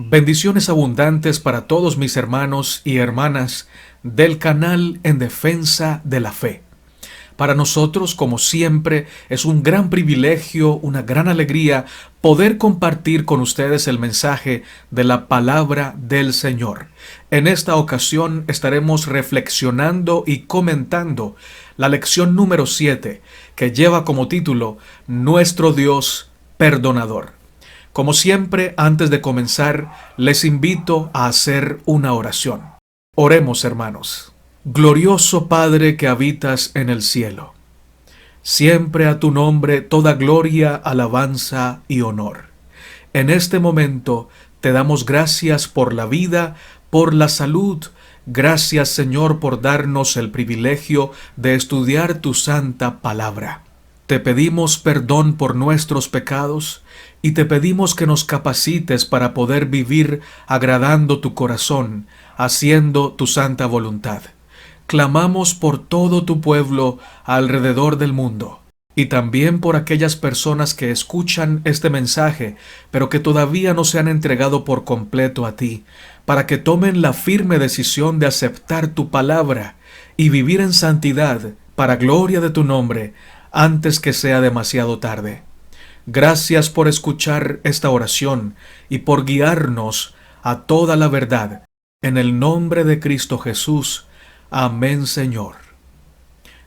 Bendiciones abundantes para todos mis hermanos y hermanas del canal En Defensa de la Fe. Para nosotros, como siempre, es un gran privilegio, una gran alegría poder compartir con ustedes el mensaje de la palabra del Señor. En esta ocasión estaremos reflexionando y comentando la lección número 7, que lleva como título Nuestro Dios Perdonador. Como siempre, antes de comenzar, les invito a hacer una oración. Oremos, hermanos. Glorioso Padre que habitas en el cielo, siempre a tu nombre toda gloria, alabanza y honor. En este momento te damos gracias por la vida, por la salud. Gracias, Señor, por darnos el privilegio de estudiar tu santa palabra. Te pedimos perdón por nuestros pecados y te pedimos que nos capacites para poder vivir agradando tu corazón, haciendo tu santa voluntad. Clamamos por todo tu pueblo alrededor del mundo y también por aquellas personas que escuchan este mensaje, pero que todavía no se han entregado por completo a ti, para que tomen la firme decisión de aceptar tu palabra y vivir en santidad para gloria de tu nombre, antes que sea demasiado tarde. Gracias por escuchar esta oración y por guiarnos a toda la verdad. En el nombre de Cristo Jesús. Amén, Señor.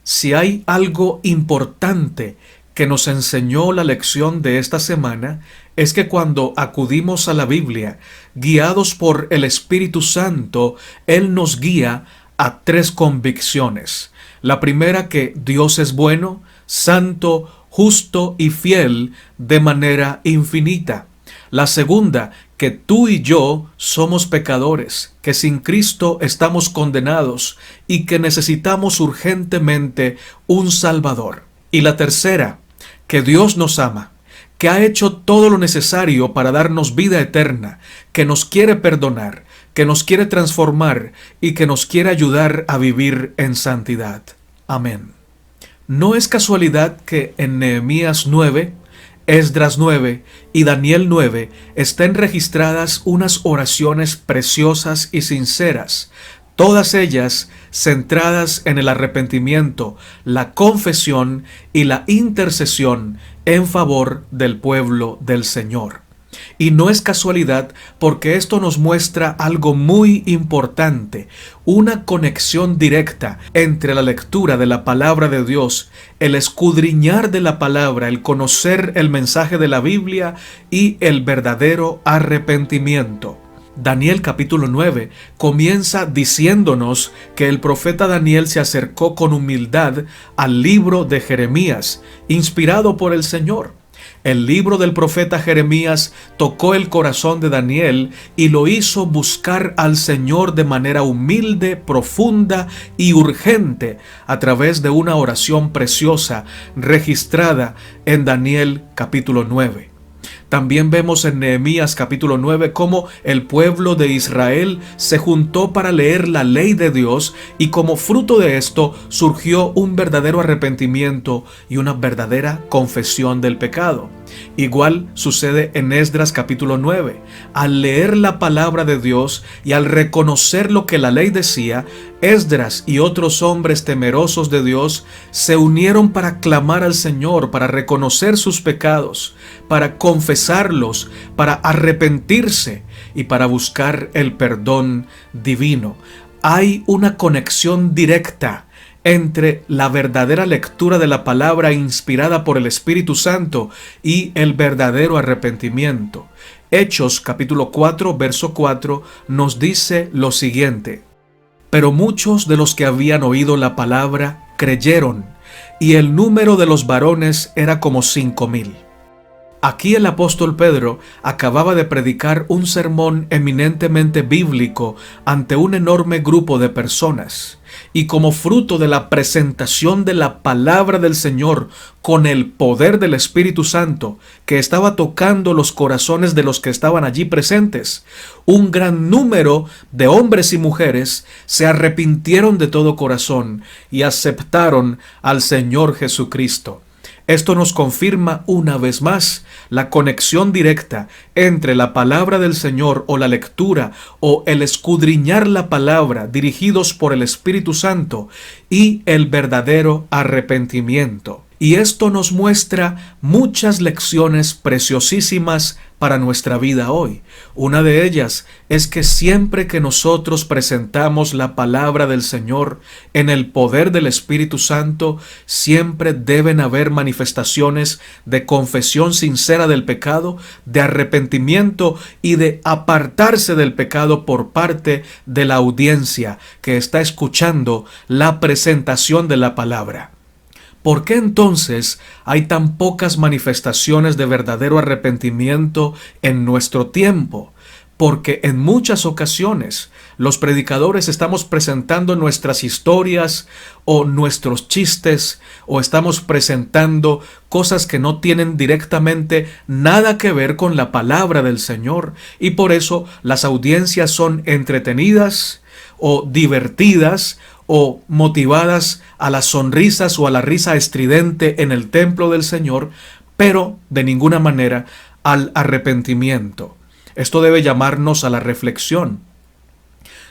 Si hay algo importante que nos enseñó la lección de esta semana, es que cuando acudimos a la Biblia, guiados por el Espíritu Santo, Él nos guía a tres convicciones. La primera, que Dios es bueno, santo, justo y fiel de manera infinita. La segunda, que tú y yo somos pecadores, que sin Cristo estamos condenados y que necesitamos urgentemente un Salvador. Y la tercera, que Dios nos ama, que ha hecho todo lo necesario para darnos vida eterna, que nos quiere perdonar, que nos quiere transformar y que nos quiere ayudar a vivir en santidad. Amén. No es casualidad que en Nehemías 9, Esdras 9 y Daniel 9 estén registradas unas oraciones preciosas y sinceras, todas ellas centradas en el arrepentimiento, la confesión y la intercesión en favor del pueblo del Señor. Y no es casualidad, porque esto nos muestra algo muy importante, una conexión directa entre la lectura de la palabra de Dios, el escudriñar de la palabra, el conocer el mensaje de la Biblia y el verdadero arrepentimiento. Daniel capítulo 9 comienza diciéndonos que el profeta Daniel se acercó con humildad al libro de Jeremías, inspirado por el Señor. El libro del profeta Jeremías tocó el corazón de Daniel y lo hizo buscar al Señor de manera humilde, profunda y urgente a través de una oración preciosa registrada en Daniel capítulo 9. También vemos en Nehemías capítulo 9 cómo el pueblo de Israel se juntó para leer la ley de Dios y como fruto de esto surgió un verdadero arrepentimiento y una verdadera confesión del pecado. Igual sucede en Esdras capítulo 9. Al leer la palabra de Dios y al reconocer lo que la ley decía, Esdras y otros hombres temerosos de Dios se unieron para clamar al Señor, para reconocer sus pecados, para confesarlos, para arrepentirse y para buscar el perdón divino. Hay una conexión directa entre la verdadera lectura de la palabra inspirada por el Espíritu Santo y el verdadero arrepentimiento. Hechos capítulo 4, verso 4 nos dice lo siguiente: pero muchos de los que habían oído la palabra creyeron, y el número de los varones era como 5,000. Aquí el apóstol Pedro acababa de predicar un sermón eminentemente bíblico ante un enorme grupo de personas, y como fruto de la presentación de la palabra del Señor con el poder del Espíritu Santo que estaba tocando los corazones de los que estaban allí presentes, un gran número de hombres y mujeres se arrepintieron de todo corazón y aceptaron al Señor Jesucristo. Esto nos confirma una vez más la conexión directa entre la palabra del Señor o la lectura o el escudriñar la palabra dirigidos por el Espíritu Santo y el verdadero arrepentimiento. Y esto nos muestra muchas lecciones preciosísimas para nuestra vida hoy. Una de ellas es que siempre que nosotros presentamos la palabra del Señor en el poder del Espíritu Santo, siempre deben haber manifestaciones de confesión sincera del pecado, de arrepentimiento y de apartarse del pecado por parte de la audiencia que está escuchando la presentación de la palabra. ¿Por qué entonces hay tan pocas manifestaciones de verdadero arrepentimiento en nuestro tiempo? Porque en muchas ocasiones los predicadores estamos presentando nuestras historias o nuestros chistes o estamos presentando cosas que no tienen directamente nada que ver con la palabra del Señor, y por eso las audiencias son entretenidas o divertidas o motivadas a las sonrisas o a la risa estridente en el templo del Señor, pero de ninguna manera al arrepentimiento. Esto debe llamarnos a la reflexión.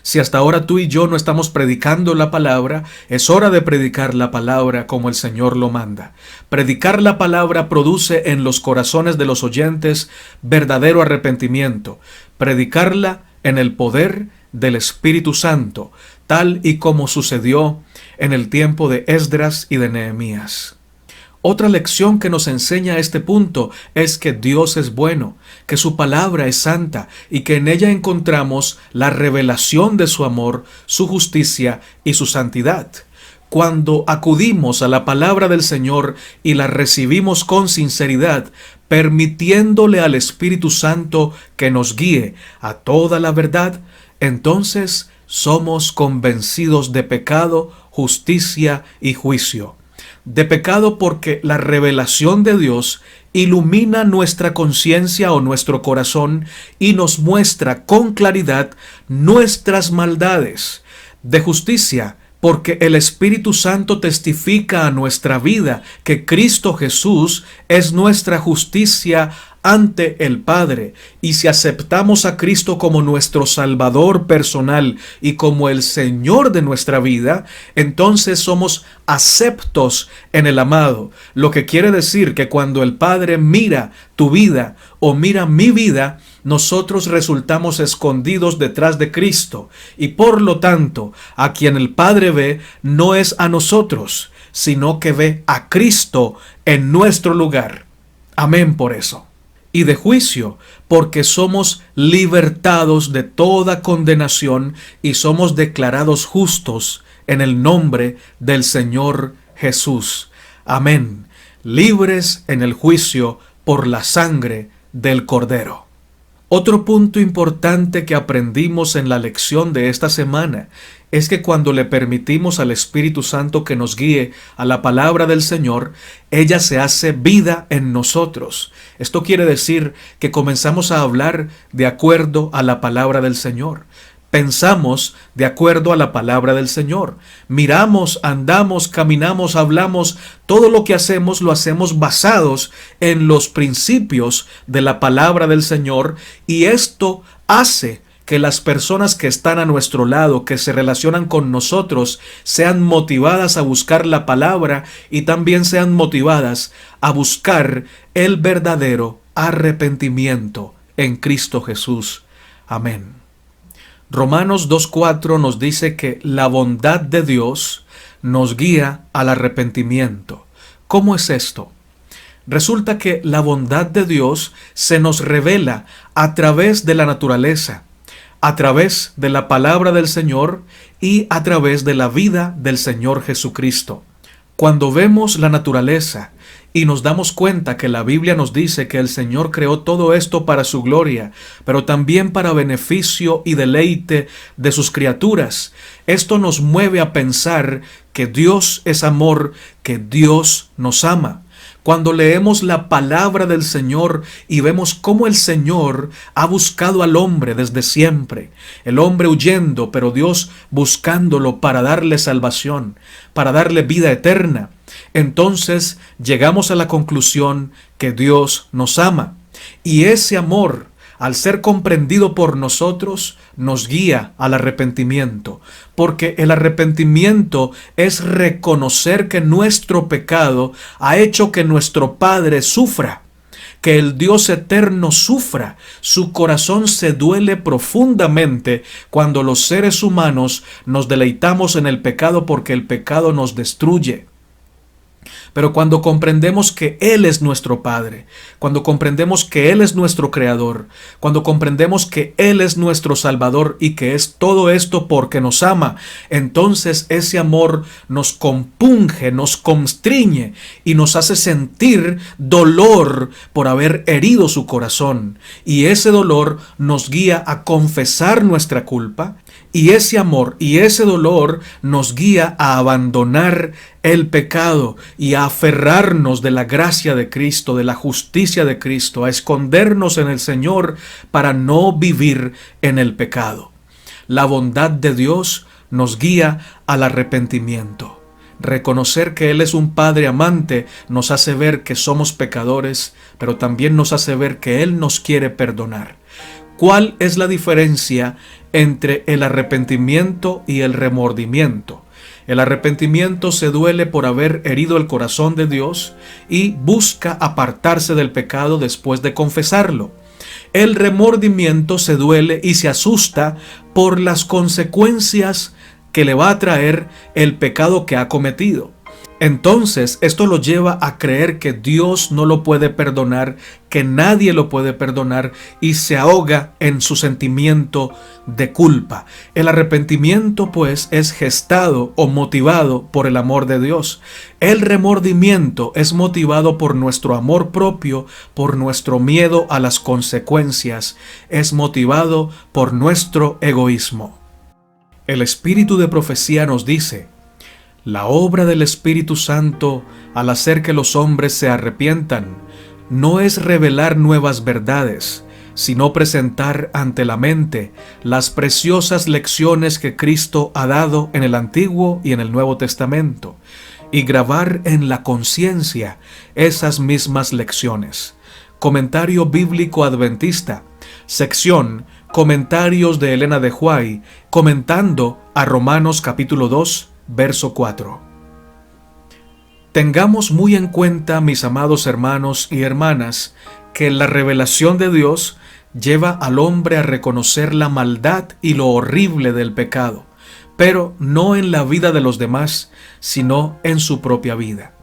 Si hasta ahora tú y yo no estamos predicando la palabra, es hora de predicar la palabra como el Señor lo manda. Predicar la palabra produce en los corazones de los oyentes verdadero arrepentimiento. Predicarla en el poder del Espíritu Santo, tal y como sucedió en el tiempo de Esdras y de Nehemías. Otra lección que nos enseña este punto es que Dios es bueno, que su palabra es santa y que en ella encontramos la revelación de su amor, su justicia y su santidad. Cuando acudimos a la palabra del Señor y la recibimos con sinceridad, permitiéndole al Espíritu Santo que nos guíe a toda la verdad, entonces somos convencidos de pecado, justicia y juicio. De pecado porque la revelación de Dios ilumina nuestra conciencia o nuestro corazón y nos muestra con claridad nuestras maldades. De justicia porque el Espíritu Santo testifica a nuestra vida que Cristo Jesús es nuestra justicia ante el Padre, y si aceptamos a Cristo como nuestro Salvador personal y como el Señor de nuestra vida, entonces somos aceptos en el amado, lo que quiere decir que cuando el Padre mira tu vida o mira mi vida, nosotros resultamos escondidos detrás de Cristo, y por lo tanto, a quien el Padre ve no es a nosotros, sino que ve a Cristo en nuestro lugar. Amén por eso. Y de juicio, porque somos libertados de toda condenación y somos declarados justos en el nombre del Señor Jesús. Amén. Libres en el juicio por la sangre del Cordero. Otro punto importante que aprendimos en la lección de esta semana es que cuando le permitimos al Espíritu Santo que nos guíe a la palabra del Señor, ella se hace vida en nosotros. Esto quiere decir que comenzamos a hablar de acuerdo a la palabra del Señor. Pensamos de acuerdo a la palabra del Señor. Miramos, andamos, caminamos, hablamos. Todo lo que hacemos lo hacemos basados en los principios de la palabra del Señor, y esto hace que las personas que están a nuestro lado, que se relacionan con nosotros, sean motivadas a buscar la palabra y también sean motivadas a buscar el verdadero arrepentimiento en Cristo Jesús. Amén. Romanos 2:4 nos dice que la bondad de Dios nos guía al arrepentimiento. ¿Cómo es esto? Resulta que la bondad de Dios se nos revela a través de la naturaleza, a través de la palabra del Señor y a través de la vida del Señor Jesucristo. Cuando vemos la naturaleza y nos damos cuenta que la Biblia nos dice que el Señor creó todo esto para su gloria, pero también para beneficio y deleite de sus criaturas, esto nos mueve a pensar que Dios es amor, que Dios nos ama. Cuando leemos la palabra del Señor y vemos cómo el Señor ha buscado al hombre desde siempre, el hombre huyendo, pero Dios buscándolo para darle salvación, para darle vida eterna. entonces llegamos a la conclusión que Dios nos ama. Y ese amor, al ser comprendido por nosotros, nos guía al arrepentimiento, porque el arrepentimiento es reconocer que nuestro pecado ha hecho que nuestro Padre sufra, que el Dios eterno sufra. Su corazón se duele profundamente cuando los seres humanos nos deleitamos en el pecado, porque el pecado nos destruye. Pero cuando comprendemos que Él es nuestro Padre, cuando comprendemos que Él es nuestro Creador, cuando comprendemos que Él es nuestro Salvador y que es todo esto porque nos ama, entonces ese amor nos compunge, nos constriñe y nos hace sentir dolor por haber herido su corazón. Y ese dolor nos guía a confesar nuestra culpa, y ese amor y ese dolor nos guía a abandonar el pecado y a aferrarnos de la gracia de Cristo, de la justicia de Cristo, a escondernos en el Señor para no vivir en el pecado. La bondad de Dios nos guía al arrepentimiento. Reconocer que Él es un Padre amante nos hace ver que somos pecadores, pero también nos hace ver que Él nos quiere perdonar. ¿Cuál es la diferencia entre el arrepentimiento y el remordimiento? El arrepentimiento se duele por haber herido el corazón de Dios y busca apartarse del pecado después de confesarlo. El remordimiento se duele y se asusta por las consecuencias que le va a traer el pecado que ha cometido. Entonces, esto lo lleva a creer que Dios no lo puede perdonar, que nadie lo puede perdonar, y se ahoga en su sentimiento de culpa. El arrepentimiento, pues, es gestado o motivado por el amor de Dios. El remordimiento es motivado por nuestro amor propio, por nuestro miedo a las consecuencias, es motivado por nuestro egoísmo. El espíritu de profecía nos dice: la obra del Espíritu Santo al hacer que los hombres se arrepientan no es revelar nuevas verdades, sino presentar ante la mente las preciosas lecciones que Cristo ha dado en el Antiguo y en el Nuevo Testamento, y grabar en la conciencia esas mismas lecciones. Comentario Bíblico Adventista, sección Comentarios de Elena de White, comentando a Romanos capítulo 2, verso 4. Tengamos muy en cuenta, mis amados hermanos y hermanas, que la revelación de Dios lleva al hombre a reconocer la maldad y lo horrible del pecado, pero no en la vida de los demás, sino en su propia vida.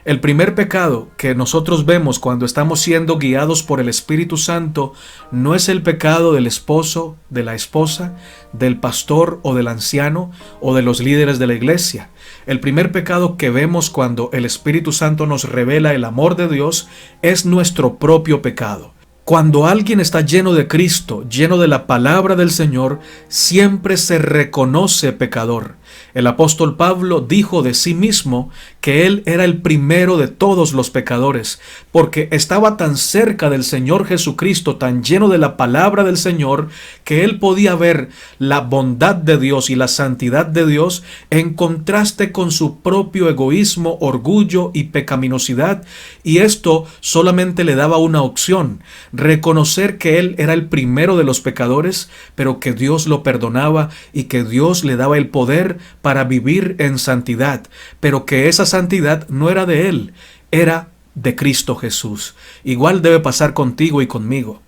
El primer pecado que nosotros vemos cuando estamos siendo guiados por el Espíritu Santo no es el pecado del esposo, de la esposa, del pastor o del anciano o de los líderes de la iglesia. El primer pecado que vemos cuando el Espíritu Santo nos revela el amor de Dios es nuestro propio pecado. Cuando alguien está lleno de Cristo, lleno de la palabra del Señor, siempre se reconoce pecador. El apóstol Pablo dijo de sí mismo que él era el primero de todos los pecadores, porque estaba tan cerca del Señor Jesucristo, tan lleno de la palabra del Señor, que él podía ver la bondad de Dios y la santidad de Dios en contraste con su propio egoísmo, orgullo y pecaminosidad, y esto solamente le daba una opción: reconocer que él era el primero de los pecadores, pero que Dios lo perdonaba y que Dios le daba el poder para vivir en santidad, pero que esa santidad no era de él, era de Cristo Jesús. Igual debe pasar contigo y conmigo.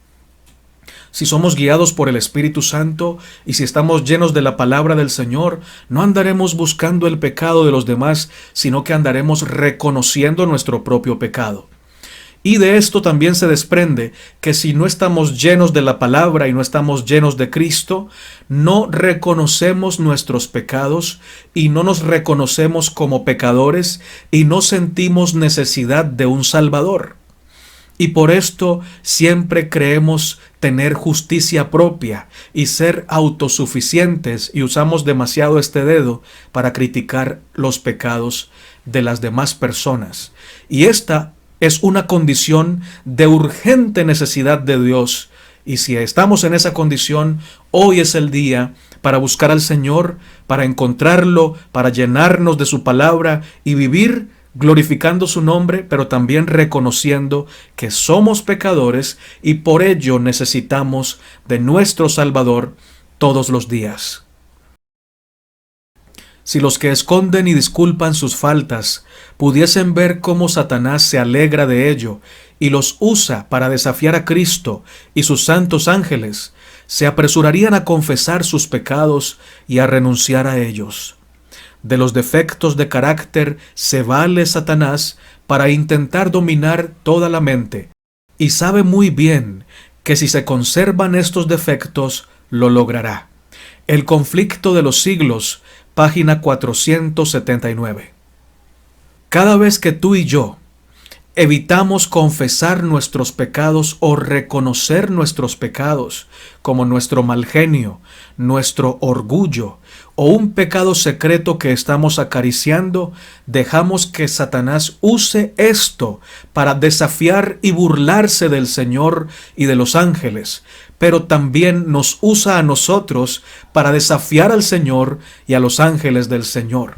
Si somos guiados por el Espíritu Santo y si estamos llenos de la palabra del Señor, no andaremos buscando el pecado de los demás, sino que andaremos reconociendo nuestro propio pecado. Y de esto también se desprende que si no estamos llenos de la palabra y no estamos llenos de Cristo, no reconocemos nuestros pecados y no nos reconocemos como pecadores y no sentimos necesidad de un Salvador. Y por esto siempre creemos tener justicia propia y ser autosuficientes, y usamos demasiado este dedo para criticar los pecados de las demás personas. Y esta es una condición de urgente necesidad de Dios. Y si estamos en esa condición, hoy es el día para buscar al Señor, para encontrarlo, para llenarnos de su palabra y vivir glorificando su nombre, pero también reconociendo que somos pecadores y por ello necesitamos de nuestro Salvador todos los días. Si los que esconden y disculpan sus faltas pudiesen ver cómo Satanás se alegra de ello y los usa para desafiar a Cristo y sus santos ángeles, se apresurarían a confesar sus pecados y a renunciar a ellos. De los defectos de carácter se vale Satanás para intentar dominar toda la mente, y sabe muy bien que si se conservan estos defectos, lo logrará. El conflicto de los siglos, página 479. Cada vez que tú y yo evitamos confesar nuestros pecados o reconocer nuestros pecados, como nuestro mal genio, nuestro orgullo o un pecado secreto que estamos acariciando, dejamos que Satanás use esto para desafiar y burlarse del Señor y de los ángeles, pero también nos usa a nosotros para desafiar al Señor y a los ángeles del Señor.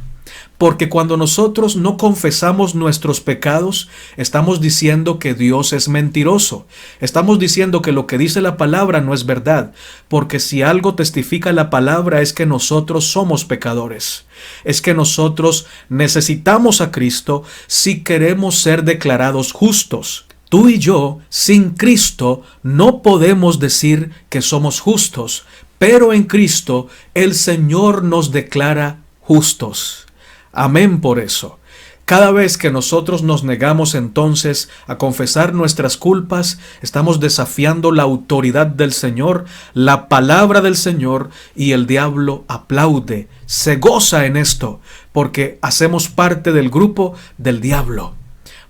Porque cuando nosotros no confesamos nuestros pecados, estamos diciendo que Dios es mentiroso. Estamos diciendo que lo que dice la palabra no es verdad. Porque si algo testifica la palabra es que nosotros somos pecadores. Es que nosotros necesitamos a Cristo si queremos ser declarados justos. Tú y yo, sin Cristo, no podemos decir que somos justos. Pero en Cristo, el Señor nos declara justos. Amén por eso. Cada vez que nosotros nos negamos entonces a confesar nuestras culpas, estamos desafiando la autoridad del Señor, la palabra del Señor, y el diablo aplaude, se goza en esto, porque hacemos parte del grupo del diablo.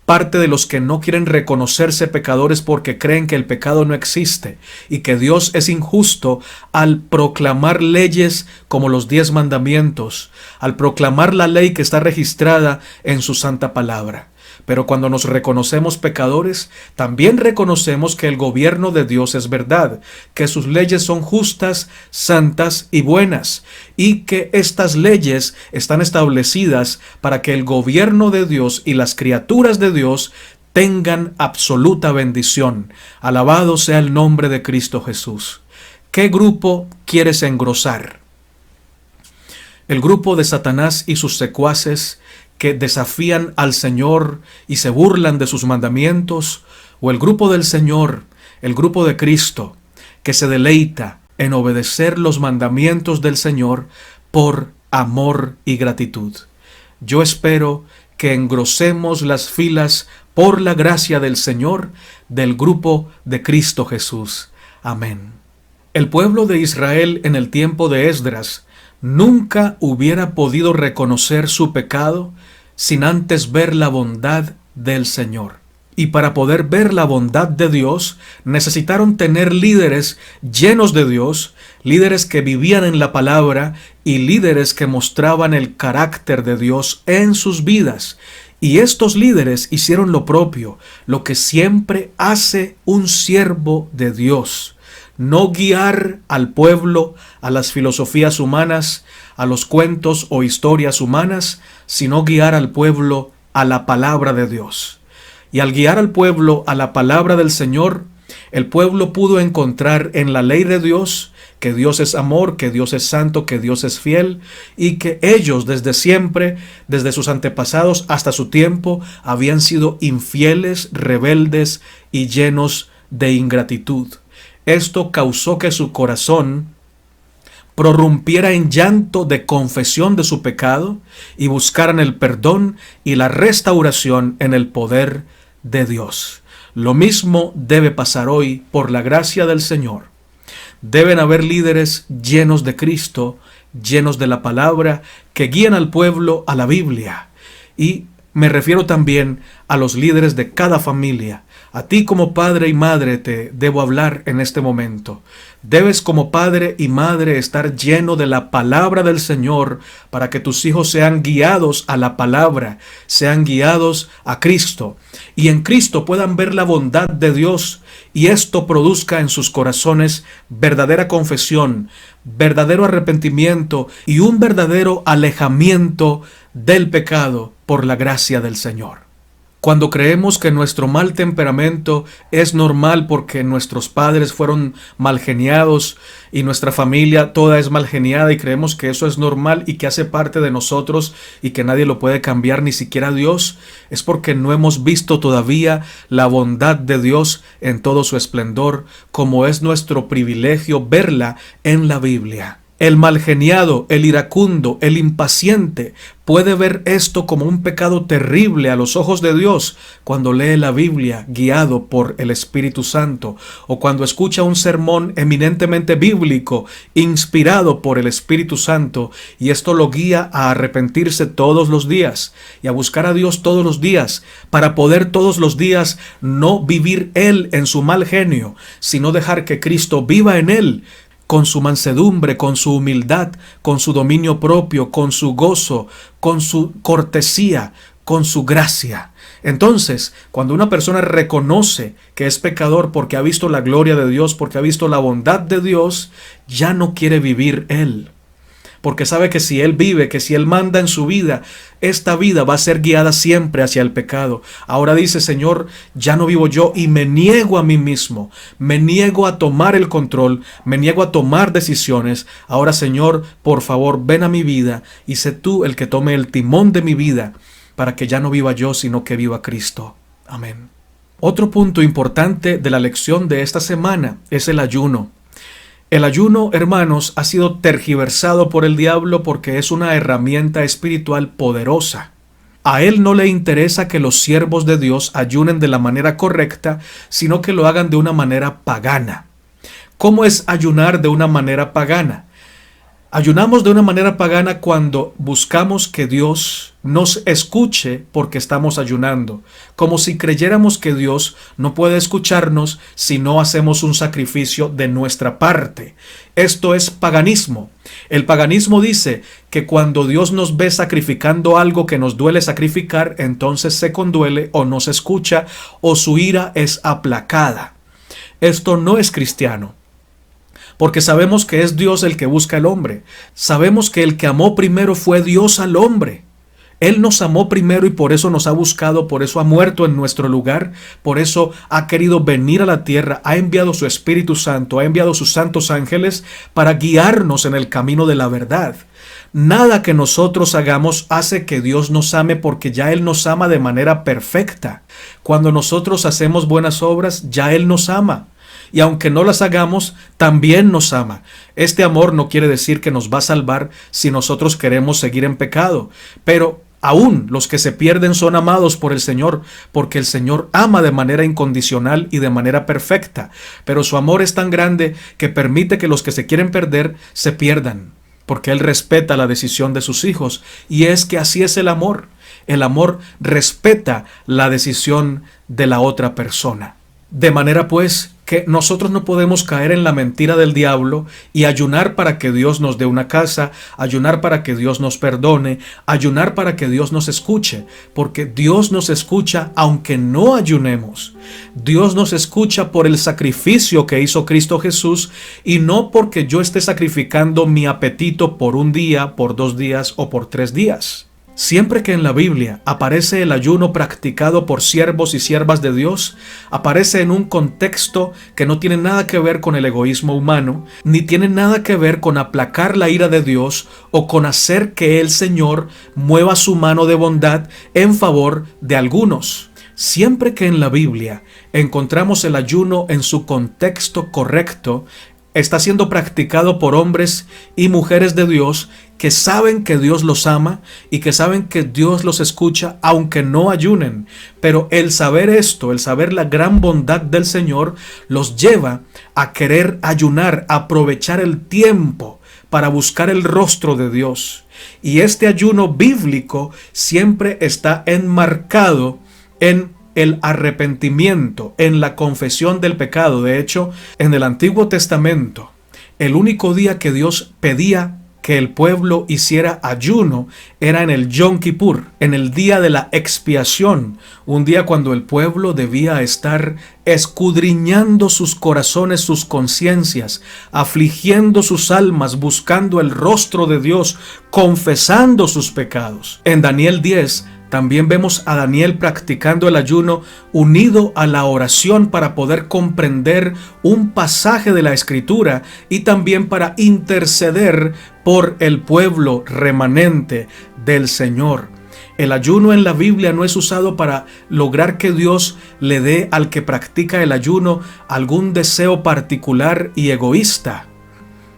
Parte de los que no quieren reconocerse pecadores porque creen que el pecado no existe y que Dios es injusto al proclamar leyes como los 10 mandamientos, al proclamar la ley que está registrada en su santa palabra. Pero cuando nos reconocemos pecadores, también reconocemos que el gobierno de Dios es verdad, que sus leyes son justas, santas y buenas, y que estas leyes están establecidas para que el gobierno de Dios y las criaturas de Dios tengan absoluta bendición. Alabado sea el nombre de Cristo Jesús. ¿Qué grupo quieres engrosar? ¿El grupo de Satanás y sus secuaces que desafían al Señor y se burlan de sus mandamientos, o el grupo del Señor, el grupo de Cristo, que se deleita en obedecer los mandamientos del Señor por amor y gratitud? Yo espero que engrosemos las filas por la gracia del Señor del grupo de Cristo Jesús. Amén. El pueblo de Israel en el tiempo de Esdras nunca hubiera podido reconocer su pecado sin antes ver la bondad del Señor. Y para poder ver la bondad de Dios, necesitaron tener líderes llenos de Dios, líderes que vivían en la palabra y líderes que mostraban el carácter de Dios en sus vidas. Y estos líderes hicieron lo propio, lo que siempre hace un siervo de Dios. No guiar al pueblo a las filosofías humanas, a los cuentos o historias humanas, sino guiar al pueblo a la palabra de Dios. Y al guiar al pueblo a la palabra del Señor, el pueblo pudo encontrar en la ley de Dios que Dios es amor, que Dios es santo, que Dios es fiel, y que ellos desde siempre, desde sus antepasados hasta su tiempo, habían sido infieles, rebeldes y llenos de ingratitud. Esto causó que su corazón prorrumpiera en llanto de confesión de su pecado y buscaran el perdón y la restauración en el poder de Dios. Lo mismo debe pasar hoy por la gracia del Señor. Deben haber líderes llenos de Cristo, llenos de la palabra, que guíen al pueblo a la Biblia. Y me refiero también a los líderes de cada familia. A ti como padre y madre te debo hablar en este momento. Debes como padre y madre estar lleno de la palabra del Señor para que tus hijos sean guiados a la palabra, sean guiados a Cristo y en Cristo puedan ver la bondad de Dios y esto produzca en sus corazones verdadera confesión, verdadero arrepentimiento y un verdadero alejamiento del pecado, por la gracia del Señor. Cuando creemos que nuestro mal temperamento es normal porque nuestros padres fueron malgeniados y nuestra familia toda es malgeniada y creemos que eso es normal y que hace parte de nosotros y que nadie lo puede cambiar, ni siquiera Dios, es porque no hemos visto todavía la bondad de Dios en todo su esplendor, como es nuestro privilegio verla en la Biblia. El malgeniado, el iracundo, el impaciente puede ver esto como un pecado terrible a los ojos de Dios cuando lee la Biblia guiado por el Espíritu Santo o cuando escucha un sermón eminentemente bíblico inspirado por el Espíritu Santo, y esto lo guía a arrepentirse todos los días y a buscar a Dios todos los días para poder todos los días no vivir él en su mal genio, sino dejar que Cristo viva en él, con su mansedumbre, con su humildad, con su dominio propio, con su gozo, con su cortesía, con su gracia. Entonces, cuando una persona reconoce que es pecador porque ha visto la gloria de Dios, porque ha visto la bondad de Dios, ya no quiere vivir él. Porque sabe que si él vive, que si él manda en su vida, esta vida va a ser guiada siempre hacia el pecado. Ahora dice: Señor, ya no vivo yo y me niego a mí mismo, me niego a tomar el control, me niego a tomar decisiones. Ahora, Señor, por favor, ven a mi vida y sé tú el que tome el timón de mi vida para que ya no viva yo, sino que viva Cristo. Amén. Otro punto importante de la lección de esta semana es el ayuno. El ayuno, hermanos, ha sido tergiversado por el diablo porque es una herramienta espiritual poderosa. A él no le interesa que los siervos de Dios ayunen de la manera correcta, sino que lo hagan de una manera pagana. ¿Cómo es ayunar de una manera pagana? Ayunamos de una manera pagana cuando buscamos que Dios nos escuche porque estamos ayunando, como si creyéramos que Dios no puede escucharnos si no hacemos un sacrificio de nuestra parte. Esto es paganismo. El paganismo dice que cuando Dios nos ve sacrificando algo que nos duele sacrificar, entonces se conduele o no se escucha o su ira es aplacada. Esto no es cristiano. Porque sabemos que es Dios el que busca al hombre. Sabemos que el que amó primero fue Dios al hombre. Él nos amó primero y por eso nos ha buscado, por eso ha muerto en nuestro lugar, por eso ha querido venir a la tierra, ha enviado su Espíritu Santo, ha enviado sus santos ángeles para guiarnos en el camino de la verdad. Nada que nosotros hagamos hace que Dios nos ame porque ya Él nos ama de manera perfecta. Cuando nosotros hacemos buenas obras, ya Él nos ama. Y aunque no las hagamos, también nos ama. Este amor no quiere decir que nos va a salvar si nosotros queremos seguir en pecado. Pero aún los que se pierden son amados por el Señor, porque el Señor ama de manera incondicional y de manera perfecta. Pero su amor es tan grande que permite que los que se quieren perder se pierdan, porque Él respeta la decisión de sus hijos. Y es que así es el amor. El amor respeta la decisión de la otra persona. De manera pues que nosotros no podemos caer en la mentira del diablo y ayunar para que Dios nos dé una casa, ayunar para que Dios nos perdone, ayunar para que Dios nos escuche, porque Dios nos escucha aunque no ayunemos. Dios nos escucha por el sacrificio que hizo Cristo Jesús y no porque yo esté sacrificando mi apetito por un día, por 2 días o por 3 días. Siempre que en la Biblia aparece el ayuno practicado por siervos y siervas de Dios, aparece en un contexto que no tiene nada que ver con el egoísmo humano, ni tiene nada que ver con aplacar la ira de Dios o con hacer que el Señor mueva su mano de bondad en favor de algunos. Siempre que en la Biblia encontramos el ayuno en su contexto correcto, está siendo practicado por hombres y mujeres de Dios que saben que Dios los ama y que saben que Dios los escucha aunque no ayunen. Pero el saber esto, el saber la gran bondad del Señor, los lleva a querer ayunar, a aprovechar el tiempo para buscar el rostro de Dios. Y este ayuno bíblico siempre está enmarcado en el arrepentimiento, en la confesión del pecado. De hecho, en el Antiguo Testamento, el único día que Dios pedía que el pueblo hiciera ayuno era en el Yom Kippur, en el día de la expiación, un día cuando el pueblo debía estar escudriñando sus corazones, sus conciencias, afligiendo sus almas, buscando el rostro de Dios, confesando sus pecados. En Daniel 10, También vemos a Daniel practicando el ayuno unido a la oración para poder comprender un pasaje de la Escritura y también para interceder por el pueblo remanente del Señor. El ayuno en la Biblia no es usado para lograr que Dios le dé al que practica el ayuno algún deseo particular y egoísta.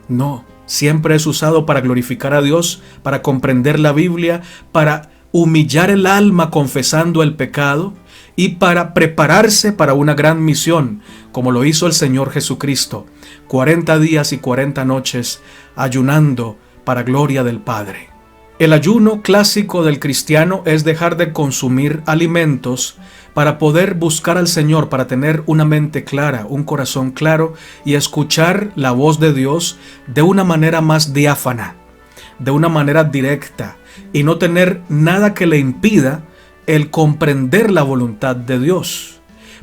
No, siempre es usado para glorificar a Dios, para comprender la Biblia, para humillar el alma confesando el pecado y para prepararse para una gran misión, como lo hizo el Señor Jesucristo, 40 días y 40 noches ayunando para gloria del Padre. El ayuno clásico del cristiano es dejar de consumir alimentos para poder buscar al Señor, para tener una mente clara, un corazón claro y escuchar la voz de Dios de una manera más diáfana, de una manera directa, y no tener nada que le impida el comprender la voluntad de Dios.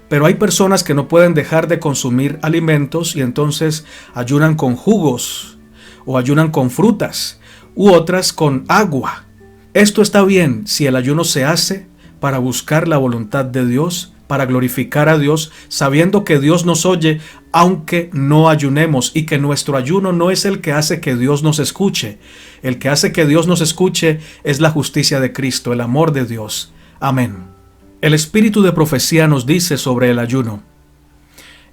Pero hay personas que no pueden dejar de consumir alimentos y entonces ayunan con jugos o ayunan con frutas u otras con agua. Esto está bien si el ayuno se hace para buscar la voluntad de Dios, para glorificar a Dios, sabiendo que Dios nos oye aunque no ayunemos y que nuestro ayuno no es el que hace que Dios nos escuche. El que hace que Dios nos escuche es la justicia de Cristo, el amor de Dios. Amén. El espíritu de profecía nos dice sobre el ayuno: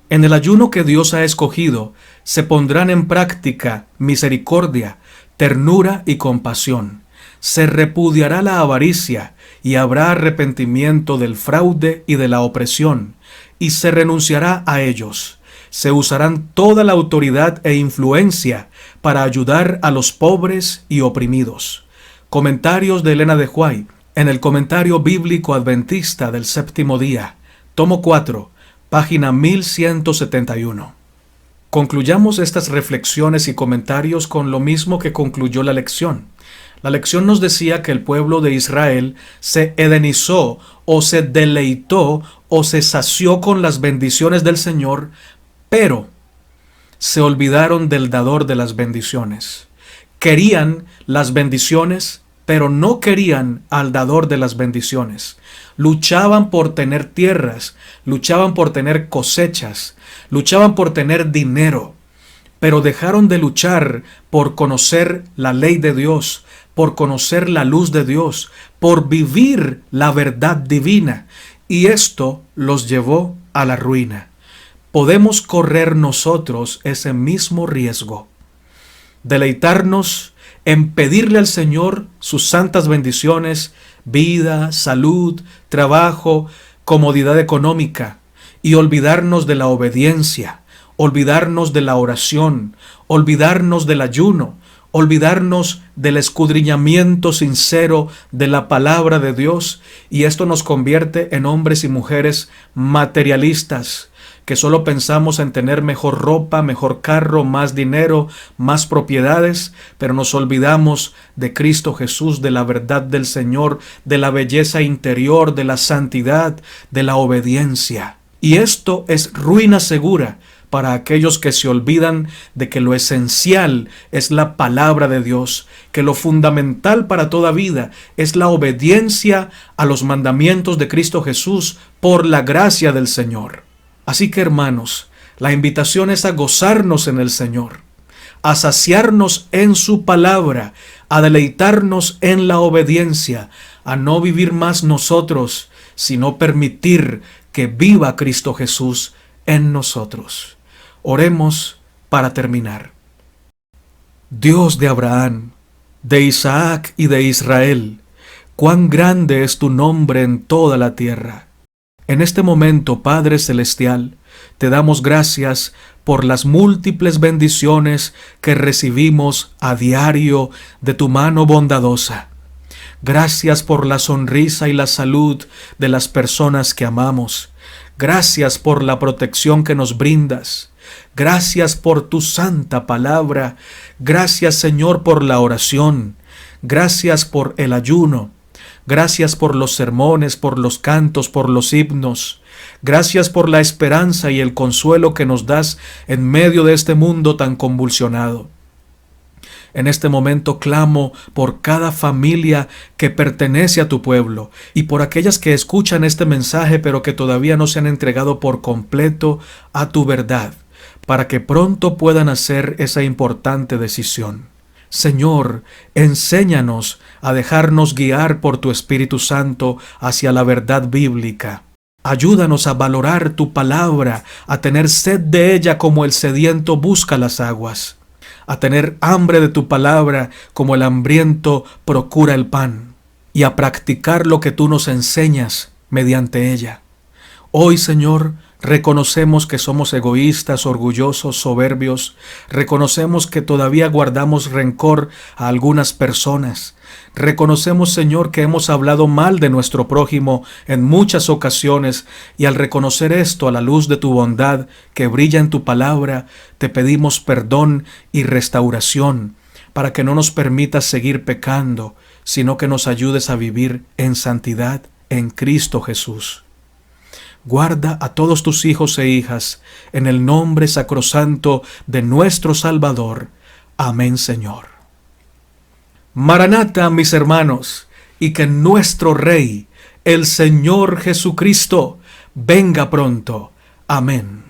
en el ayuno que Dios ha escogido se pondrán en práctica misericordia, ternura y compasión. Se repudiará la avaricia y habrá arrepentimiento del fraude y de la opresión, y se renunciará a ellos. Se usarán toda la autoridad e influencia para ayudar a los pobres y oprimidos. Comentarios de Elena de White en el Comentario Bíblico Adventista del Séptimo Día, tomo 4, página 1171. Concluyamos estas reflexiones y comentarios con lo mismo que concluyó la lección. La lección nos decía que el pueblo de Israel se edenizó o se deleitó o se sació con las bendiciones del Señor, pero se olvidaron del dador de las bendiciones. Querían las bendiciones, pero no querían al dador de las bendiciones. Luchaban por tener tierras, luchaban por tener cosechas, luchaban por tener dinero, pero dejaron de luchar por conocer la ley de Dios, por conocer la luz de Dios, por vivir la verdad divina, y esto los llevó a la ruina. Podemos correr nosotros ese mismo riesgo, deleitarnos en pedirle al Señor sus santas bendiciones, vida, salud, trabajo, comodidad económica, y olvidarnos de la obediencia, olvidarnos de la oración, olvidarnos del ayuno, olvidarnos del escudriñamiento sincero de la palabra de Dios, y esto nos convierte en hombres y mujeres materialistas, que solo pensamos en tener mejor ropa, mejor carro, más dinero, más propiedades, pero nos olvidamos de Cristo Jesús, de la verdad del Señor, de la belleza interior, de la santidad, de la obediencia. Y esto es ruina segura para aquellos que se olvidan de que lo esencial es la palabra de Dios, que lo fundamental para toda vida es la obediencia a los mandamientos de Cristo Jesús por la gracia del Señor. Así que, hermanos, la invitación es a gozarnos en el Señor, a saciarnos en su palabra, a deleitarnos en la obediencia, a no vivir más nosotros, sino permitir que viva Cristo Jesús en nosotros. Oremos para terminar. Dios de Abraham, de Isaac y de Israel, cuán grande es tu nombre en toda la tierra. En este momento, Padre Celestial, te damos gracias por las múltiples bendiciones que recibimos a diario de tu mano bondadosa. Gracias por la sonrisa y la salud de las personas que amamos. Gracias por la protección que nos brindas. Gracias por tu santa palabra. Gracias, Señor, por la oración. Gracias por el ayuno. Gracias por los sermones, por los cantos, por los himnos. Gracias por la esperanza y el consuelo que nos das en medio de este mundo tan convulsionado. En este momento clamo por cada familia que pertenece a tu pueblo y por aquellas que escuchan este mensaje pero que todavía no se han entregado por completo a tu verdad, para que pronto puedan hacer esa importante decisión. Señor, enséñanos a dejarnos guiar por tu Espíritu Santo hacia la verdad bíblica. Ayúdanos a valorar tu palabra, a tener sed de ella como el sediento busca las aguas, a tener hambre de tu palabra como el hambriento procura el pan, y a practicar lo que tú nos enseñas mediante ella. Hoy, Señor, reconocemos que somos egoístas, orgullosos, soberbios. Reconocemos que todavía guardamos rencor a algunas personas. Reconocemos, Señor, que hemos hablado mal de nuestro prójimo en muchas ocasiones, y al reconocer esto a la luz de tu bondad que brilla en tu palabra, te pedimos perdón y restauración para que no nos permitas seguir pecando, sino que nos ayudes a vivir en santidad en Cristo Jesús. Guarda a todos tus hijos e hijas en el nombre sacrosanto de nuestro Salvador. Amén, Señor. Maranata, mis hermanos, y que nuestro Rey, el Señor Jesucristo, venga pronto. Amén.